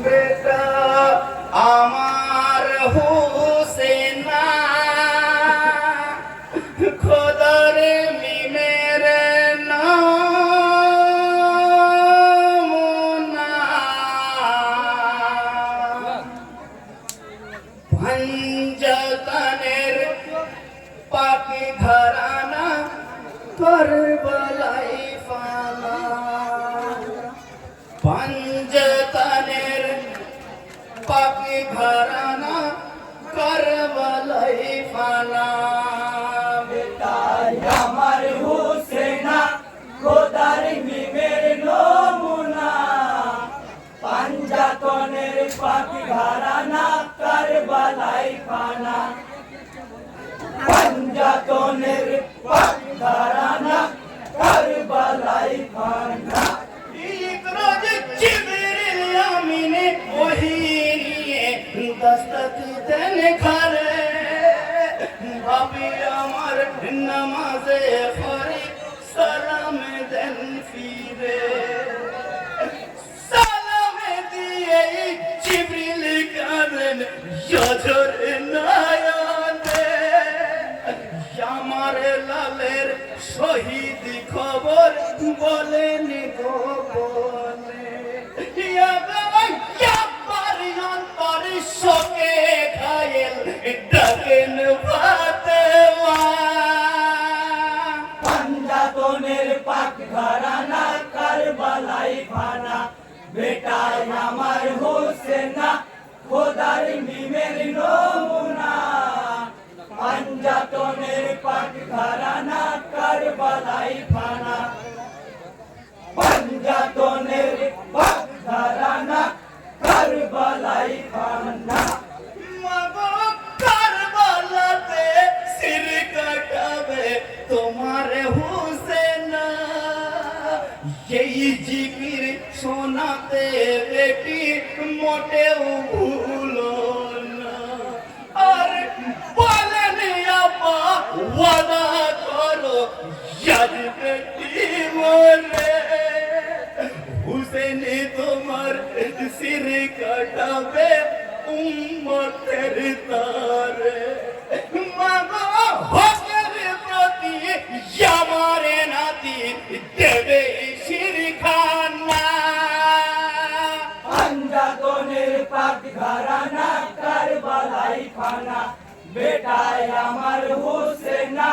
বেটা আমার হোসেনা খোদার মিমের নমুনা ভঞ্জতনের পাপি ঘরানা করবলাই ফানা ভঞ্জতনের পাপি ঘরানা করবলাই ফানা বেটাই আমার হোসেনা খোদার মিমের নমুনা পাঞ্জাতনের পাপি ঘরানা কারবালাই ফানা পাঞ্জাতনের পাপি ঘরানা কারবালাই ফানা ইকরাজ জিবরিল আমিনে ওহি নিয়ে দস্তক দেন ঘরে ভাবি আমার নামাজে ফরি সালাম দেন ফিরে সালাম দিয়ে জিবরিল করেন ইয়াজর নয়নে আমার লালের শহীদ খবর বলেন গোপনে অন্তর শোকে ঘায়েল ডাকেন ফাতেমা পাঞ্জাতনের পাক ঘরানা কারবালাই ফানা বেটাই আমার হোসেনা খোদার মিমের নমুনা পাঞ্জাতনের পাক ঘরানা কারবালাই ফানা পাঞ্জাতনের পাক ঘরানা কারবালাই ফানা মাগো কারবালাতে সির কাটাবে তোমার হোসেনা এই জিকির শোনাতে বেটি মোটেও ভুলো না আর বলেন আপা ওয়াদা করো ইয়াদ বেটি মরে হুসেন তোমার সির কাটাবে উম্মতের তারে মাগো হকের প্রতি আমার নাতি দেবে শিরখানা পাঞ্জাতনের পাক ঘরানা কারবালাই ফানা বেটাই আমার হোসেনা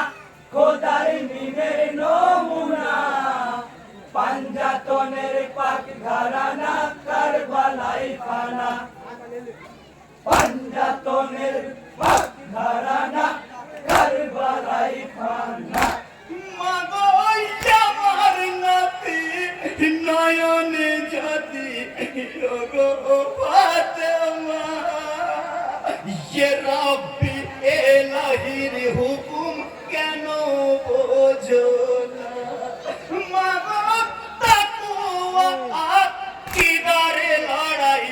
খোদার মিমের নমুনা পাঞ্জাতনের পাক ঘরানা কারবালাই ফানা পাঞ্জাতনের পাক ঘরানা কারবালাই ফানা মাগো আমার নাতি নয়নে জাতি গো ফাতেমা ইয়ে রব্বি এলাহির হুকুম কেন বোঝো না মাগো তাকওয়া আকিদারে লড়াই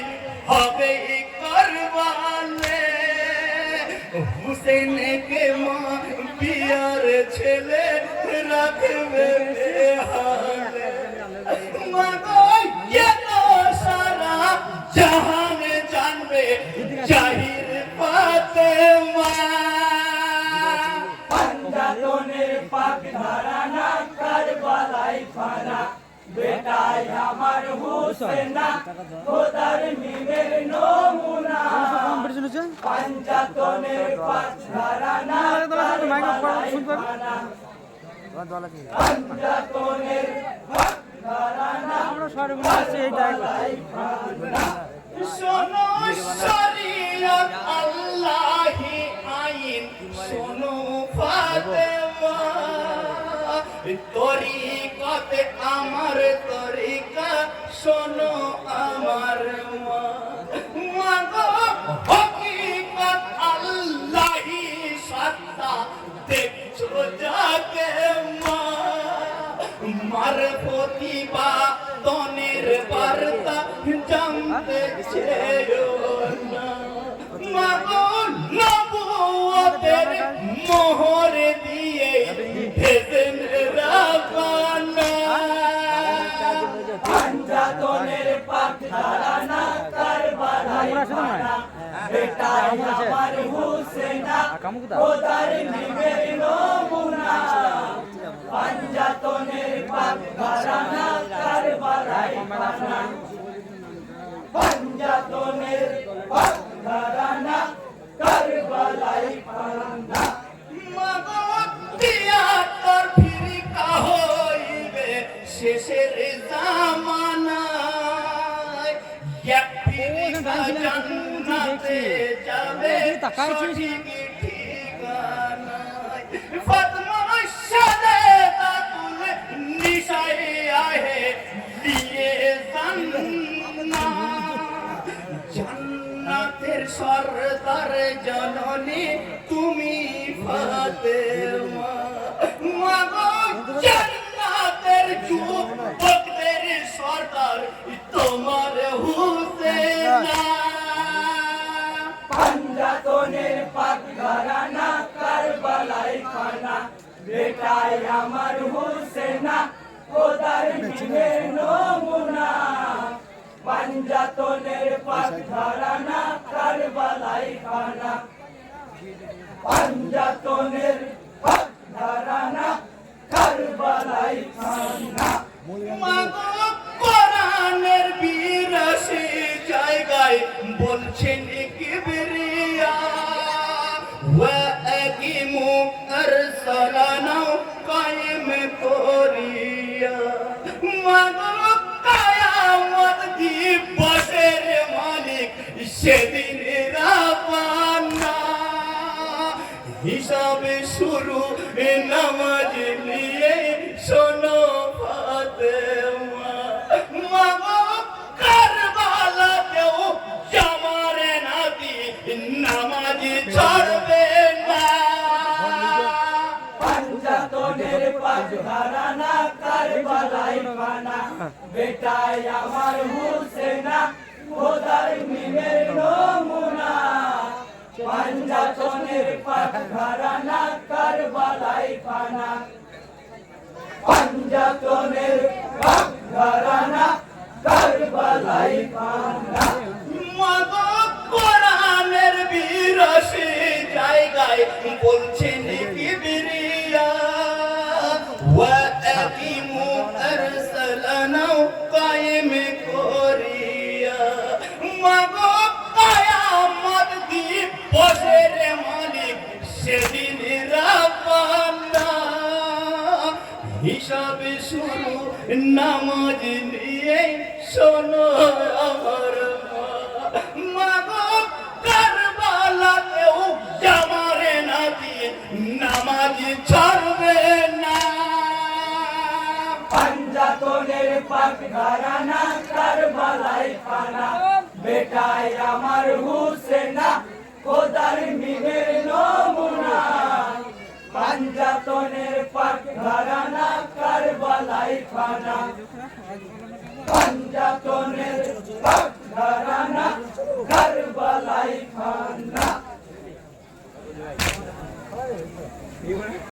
হবে করবালে হুসেনকে মা পিয়ার ছেলে রাখবে বেহালে মাগো ये तो सारा जहान जानबे জাহির ফাতেমা পাঞ্জাতনের পাক ঘরানা কারবালাই ফানা বেটাই আমার হোসেনা খোদার মিমের নমুনা পাঞ্জাতনের পাক ঘরানা কারবালাই ফানা পাঞ্জাতনের পাক ঘরানা কারবালাই ফানা শোনো শরীয়ত আল্লাহি আইন শোনো ফাতেমা তরিকতে আমার তরিকা শোনো আমার মা গো হকিকত আল্লাহি সত্তা দেখছো যাকে মা মার প্রতিভা তনের বার্তা জানতে চেয়েও না মাগো নবুয়তের মোহর দিয়ে ভেজেন রাবানা আমার হুসেনা খোদার নিবের নমুনা পাঞ্জাতনের পাক ঘরানা কারবালাই ফানা পাঞ্জাতনের পাক ঘরানা কারবালাই ফানা মাগো তিয়াত্তর ফিরিকা হইবে শেষের জামানায় এক ফিরিকা জান্নাতে যাবে সঠিক ঠিকানায় ফাতমা সাদেকাতুল নিসাই আহে দিয়ে জান্নাতের সরদার জননী তুমি ফাতেমা মাগো জান্নাতের যুবকদের সরদার তোমার হুসেনা পাঞ্জাতনের পাক ঘরানা কারবালাই ফানা বেটায় আমার হুসেনা খোদার নিবের নমুনা পাঞ্জাতনের পাক ঘরানা কারবালাই ফানা পাঞ্জাতনের পাক ঘরানা কারবালাই ফানা মাগো কোরআনের বিরাশি জায়গায় বলছেন কিবরিয়া ওয়া আকিমু আরসালানা কায়েম করিয়া মাগো কিয়ামত দিবসের মালিক সেদিন রাব্বানা হিসাবে শুরু নামাজ নিয়ে শোনো ফাতেমা মাগো কারবালাতেও জামারে নাতি নামাজ ছাড়বে না পাঞ্জাতনের পাক ঘরানা কারবালাই ফানা বেটায় আমার হুসেনা খোদার নিবের নমুনা পাঞ্জাতনের পাক ঘরানা কারবালাই ফানা পাঞ্জাতনের পাক ঘরানা কারবালাই ফানা মাগো কোরআনের বিরাশি জায়গায় বলছেন কিবরিয়া ওয়া আকিমু আরসালানা কায়েম করিয়া মাগো কিয়ামত দিবসের মালিক সেদিন রাব্বানা হিসাবে শুরু নামাজ নিয়ে শোনো আমার মাগো কারবালাতেও জামারে নাতি নামাজ ছাড়বে না পাঞ্জাতনের পাক ঘরানা কারবালাই ফানা বেটায় আমার হুসেনা খোদার নিবের নমুনা পাঞ্জাতনের পাক ঘরানা কারবালাই ফানা পাঞ্জাতনের পাক ঘরানা কারবালাই ফানা